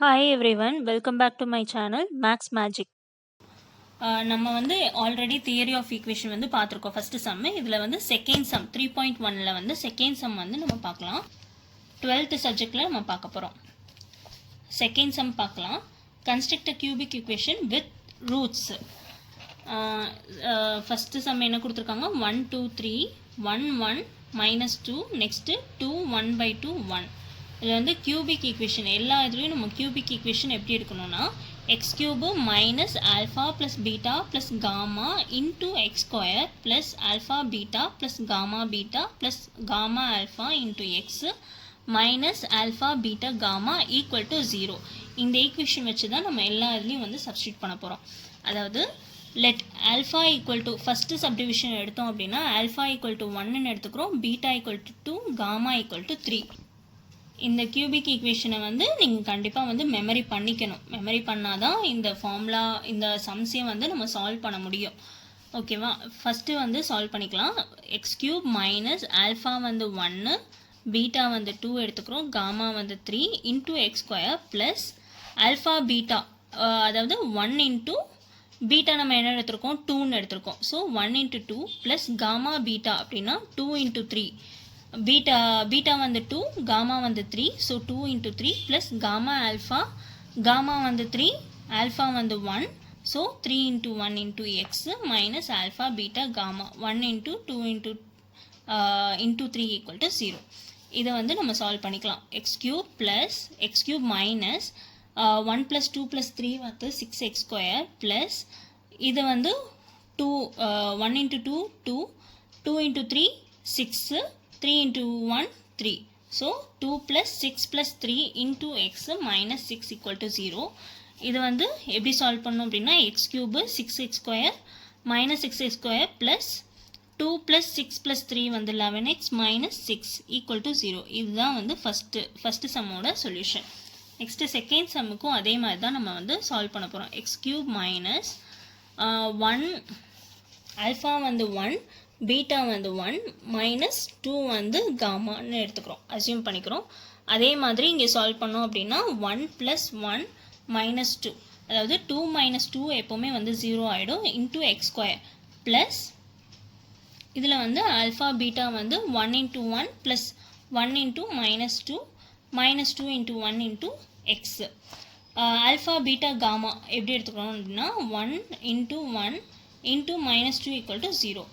Hi everyone, welcome back to my channel Max Magic. நம்ம வந்து already theory of equation வந்து பார்த்துருக்கோம் first sum. இதில் வந்து செகண்ட் சம் 3.1ல் வந்து செகண்ட் சம் வந்து நம்ம பார்க்கலாம். 12th சப்ஜெக்டில் நம்ம பார்க்க போகிறோம். செகண்ட் சம் பார்க்கலாம். Construct a cubic equation with roots. First some என்ன கொடுத்துருக்காங்க, 1 2 3 1 1 -2 நெக்ஸ்ட்டு 2 1/2 1. இது வந்து கியூபிக் ஈக்குவேஷன். எல்லா இதுலேயும் நம்ம கியூபிக் ஈக்குவேஷன் எப்படி எடுக்கணும்னா x cube minus alpha plus beta plus gamma into x square plus alpha beta plus gamma beta plus gamma alpha into x minus alpha beta gamma equal to 0. இந்த equation வச்சு தான் நம்ம எல்லா இதுலேயும் வந்து substitute பண்ண போகிறோம். அதாவது let alpha equal to first subdivision எடுத்தோம் அப்படின்னா ஆல்ஃபா ஈக்குவல் டு 1ன்னு எடுத்துக்கிறோம், beta equal to 2, gamma equal to 3. இந்த கியூபிக் ஈக்குவேஷனை வந்து நீங்கள் கண்டிப்பாக வந்து மெமரி பண்ணிக்கணும். மெமரி பண்ணால் தான் இந்த ஃபார்முலா இந்த சம்ஸையும் வந்து நம்ம சால்வ் பண்ண முடியும். ஓகேவா? ஃபஸ்ட்டு வந்து சால்வ் பண்ணிக்கலாம். எக்ஸ் கியூப் மைனஸ் ஆல்ஃபா வந்து 1, பீட்டா வந்து 2 எடுத்துக்கிறோம், காமா வந்து 3 into x square plus alpha beta, அதாவது 1 இன்டூ பீட்டா நம்ம என்ன எடுத்திருக்கோம், 2ன்னு எடுத்திருக்கோம். So 1 into 2 plus gamma beta அப்படின்னா 2 இன்ட்டு 3. பீட்டா வந்து 2, காமா வந்து 3. So 2 into 3 plus gamma alpha, gamma வந்து 3, ஆல்ஃபா வந்து 1. So 3 into 1 into x minus alpha beta gamma 1 into 2 into 3 equal to 0. இதை வந்து நம்ம சால்வ் பண்ணிக்கலாம். X cube plus x cube minus 1 plus 2 plus 3 வந்து 6x square plus இது வந்து 2 1 into 2 2, 2 into 3 6, 3 into 1 3. So 2 plus 6 plus 3 into x minus 6 equal to 0. இது வந்து எப்படி சால்வ் பண்ணணும் அப்படின்னா X cube 6x square minus 6x square plus 2 plus 6 plus 3 வந்து 11x minus 6 equal to 0. இதுதான் வந்து ஃபஸ்ட்டு சம்மோட சொல்யூஷன். நெக்ஸ்ட்டு செகண்ட் சம்முக்கும் அதே மாதிரி தான் நம்ம வந்து சால்வ் பண்ண போகிறோம். எக்ஸ் கியூப் மைனஸ் 1 ஆல்ஃபா வந்து 1, பீட்டா வந்து 1 மைனஸ் 2 வந்து காமான்னு எடுத்துக்கிறோம், அசியூம் பண்ணிக்கிறோம். அதே மாதிரி இங்கே சால்வ் பண்ணோம் அப்படின்னா 1 ப்ளஸ் 1 மைனஸ் 2, அதாவது 2 மைனஸ் 2 எப்போவுமே வந்து 0 ஆகிடும், இன்டூ எக்ஸ் ஸ்கொயர் ப்ளஸ் இதில் வந்து ஆல்ஃபா பீட்டா வந்து 1 into 1 plus 1 into minus 2 into 1 into x. Alpha beta gamma எப்படி எடுத்துக்கிறோம் அப்படின்னா 1 into 1 into minus 2 equal to 0.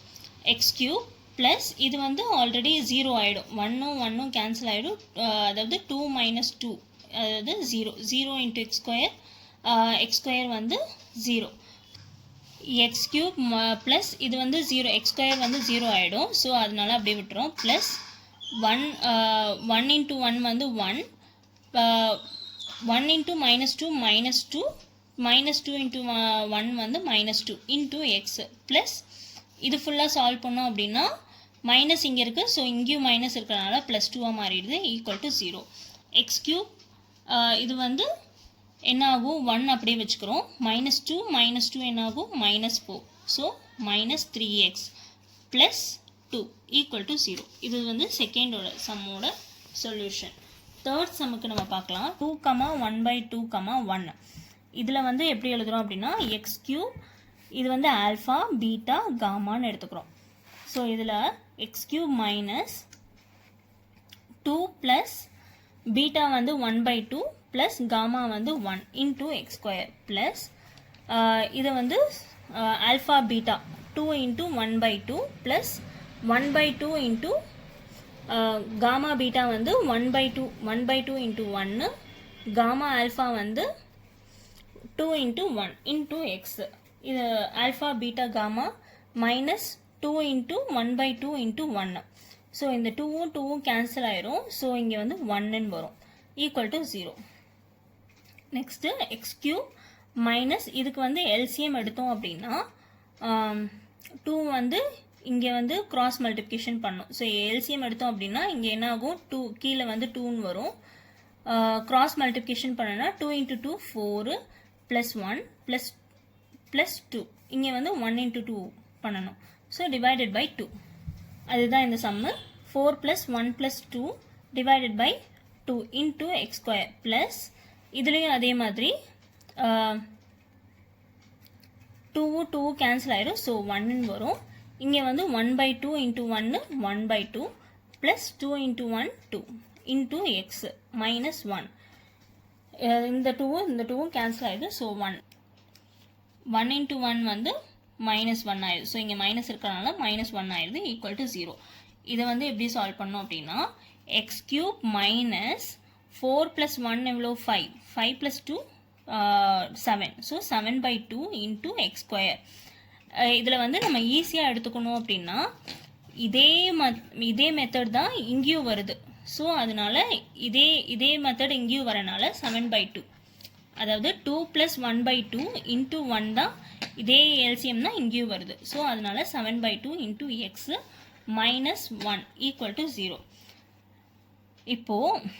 X cube plus இது வந்து ஆல்ரெடி 0 ஆகிடும், 1ம் 1ம் கேன்சல் ஆகிடும், அதாவது 2 மைனஸ் 2 அதாவது 0 இன்ட்டு எக்ஸ் ஸ்கொயர் வந்து 0. எக்ஸ் கியூப் ப்ளஸ் இது வந்து 0, எக்ஸ் ஸ்கொயர் வந்து 0 ஆகிடும், ஸோ அதனால அப்படியே விட்டுரும். ப்ளஸ் 1 இன்ட்டு 1 வந்து 1, 1 இன்ட்டு மைனஸ் 2 மைனஸ் 2 இன்ட்டு 1 வந்து மைனஸ் 2 இன்ட்டு எக்ஸ் ப்ளஸ் இது ஃபுல்லாக சால்வ் பண்ணோம் அப்படின்னா மைனஸ் இங்கே இருக்குது, ஸோ இங்கேயும் மைனஸ் இருக்கிறனால ப்ளஸ் 2ஆக மாறிடுது, ஈக்குவல் டு 0. எக்ஸ் கியூப் இது வந்து என்ன ஆகும், 1 அப்படியே வச்சுக்கிறோம், மைனஸ் 2 என்ன ஆகும், minus 4. So minus 3x plus 2 equal to 0. இது வந்து செகண்டோட சம்மோட சொல்யூஷன். தேர்ட் சம்முக்கு நம்ம பார்க்கலாம். 2, 1/2, 1. இதில் வந்து எப்படி எழுதுகிறோம் அப்படின்னா எக்ஸ் கியூப் இது வந்து ஆல்ஃபா பீட்டா காமான்னு எடுத்துக்கிறோம். ஸோ இதில் X cube minus 2 plus beta வந்து 1/2 ப்ளஸ் காமா வந்து 1 இன்டூ எக்ஸ் ஸ்கொயர் ப்ளஸ் இதை வந்து alpha beta 2 into 1/2 plus 1/2 into gamma beta வந்து 1/2 இன்டூ 1, காமா ஆல்ஃபா வந்து 2 இன்டூ 1 இன்டூ எக்ஸ். இது alpha beta gamma minus 2 into 1/2 into 1. So இந்த 2ம் cancel ஆயிரும், ஸோ இங்கே வந்து 1ன்னு வரும், equal to 0. Next x cube minus இதுக்கு வந்து எல்சிஎம் எடுத்தோம் அப்படின்னா 2 வந்து இங்கே வந்து கிராஸ் மல்டிப்ளிகேஷன் பண்ணும். ஸோ எல்சிஎம் எடுத்தோம் அப்படின்னா இங்கே என்ன ஆகும், 2 கீழே வந்து 2ன்னு வரும், கிராஸ் மல்டிப்ளிகேஷன் பண்ணனா 2 இன்ட்டு 2 4 ப்ளஸ் 1 ப்ளஸ் 2, இங்கே வந்து 1 இன்ட்டு 2 பண்ணணும், ஸோ டிவைடட் பை 2. அதுதான் இந்த sum. 4 + 1 + 2 divided by 2 into x square plus இதுலேயும் அதே மாதிரி 2 கேன்சல் ஆயிடும். ஸோ 1 வரும். இங்கே வந்து 1/2 into 1 1/2 plus 2 into 1 2 into x minus 1. இந்த 2 கேன்சல் ஆயிடுது. ஸோ 1 இன்ட்டு 1 வந்து -1 ஆயிடுது. ஸோ இங்கே மைனஸ் இருக்கிறனால -1 ஆயிடுது ஈக்குவல் டு 0. இதை வந்து எப்படி சால்வ் பண்ணோம் அப்படின்னா எக்ஸ் கியூப் மைனஸ் 4 + 1 எவ்வளோ 5 5 + 2 7. So 7/2 into x square. இதில் வந்து நம்ம ஈஸியாக எடுத்துக்கணும் அப்படின்னா இதே மெத்தட் தான் இங்கேயும் வருது. ஸோ அதனால இதே மெத்தட் இங்கேயும் வரனால 7/2, அதாவது 2 + 1/2 இன்ட்டு 1 தான் இதே எல்சிஎம் தான் இங்கேயும் வருது. ஸோ அதனால 7/2 into x minus 1 equal to 0. இப்போது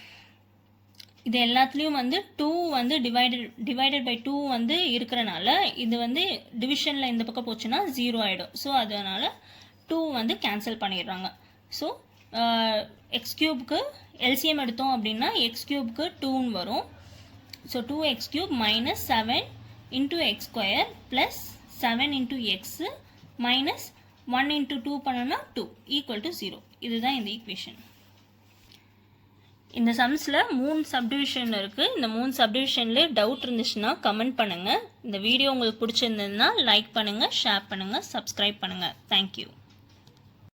இது எல்லாத்துலேயும் வந்து 2 வந்து டிவைடட் பை 2 வந்து இருக்கிறனால இது வந்து டிவிஷனில் இந்த பக்கம் போச்சுன்னா 0 ஆகிடும். ஸோ அதனால் 2 வந்து கேன்சல் பண்ணிடுறாங்க. ஸோ எக்ஸ் கியூப்க்கு எல்சிஎம் எடுத்தோம் அப்படின்னா எக்ஸ் கியூப்க்கு 2ன்னு வரும். So 2x³ minus 7 into x square plus 7 into x minus 1 into 2 பண்ணோன்னா 2 ஈக்குவல் டு 0. இதுதான் இந்த ஈக்குவேஷன். இந்த சம்ஸில் 3 சப்டிவிஷன் இருக்குது. இந்த 3 சப்டிவிஷன்லேயே டவுட் இருந்துச்சுன்னா கமெண்ட் பண்ணுங்கள். இந்த வீடியோ உங்களுக்கு பிடிச்சிருந்ததுன்னா லைக் பண்ணுங்கள், ஷேர் பண்ணுங்கள், சப்ஸ்கிரைப் பண்ணுங்கள். தேங்க்யூ.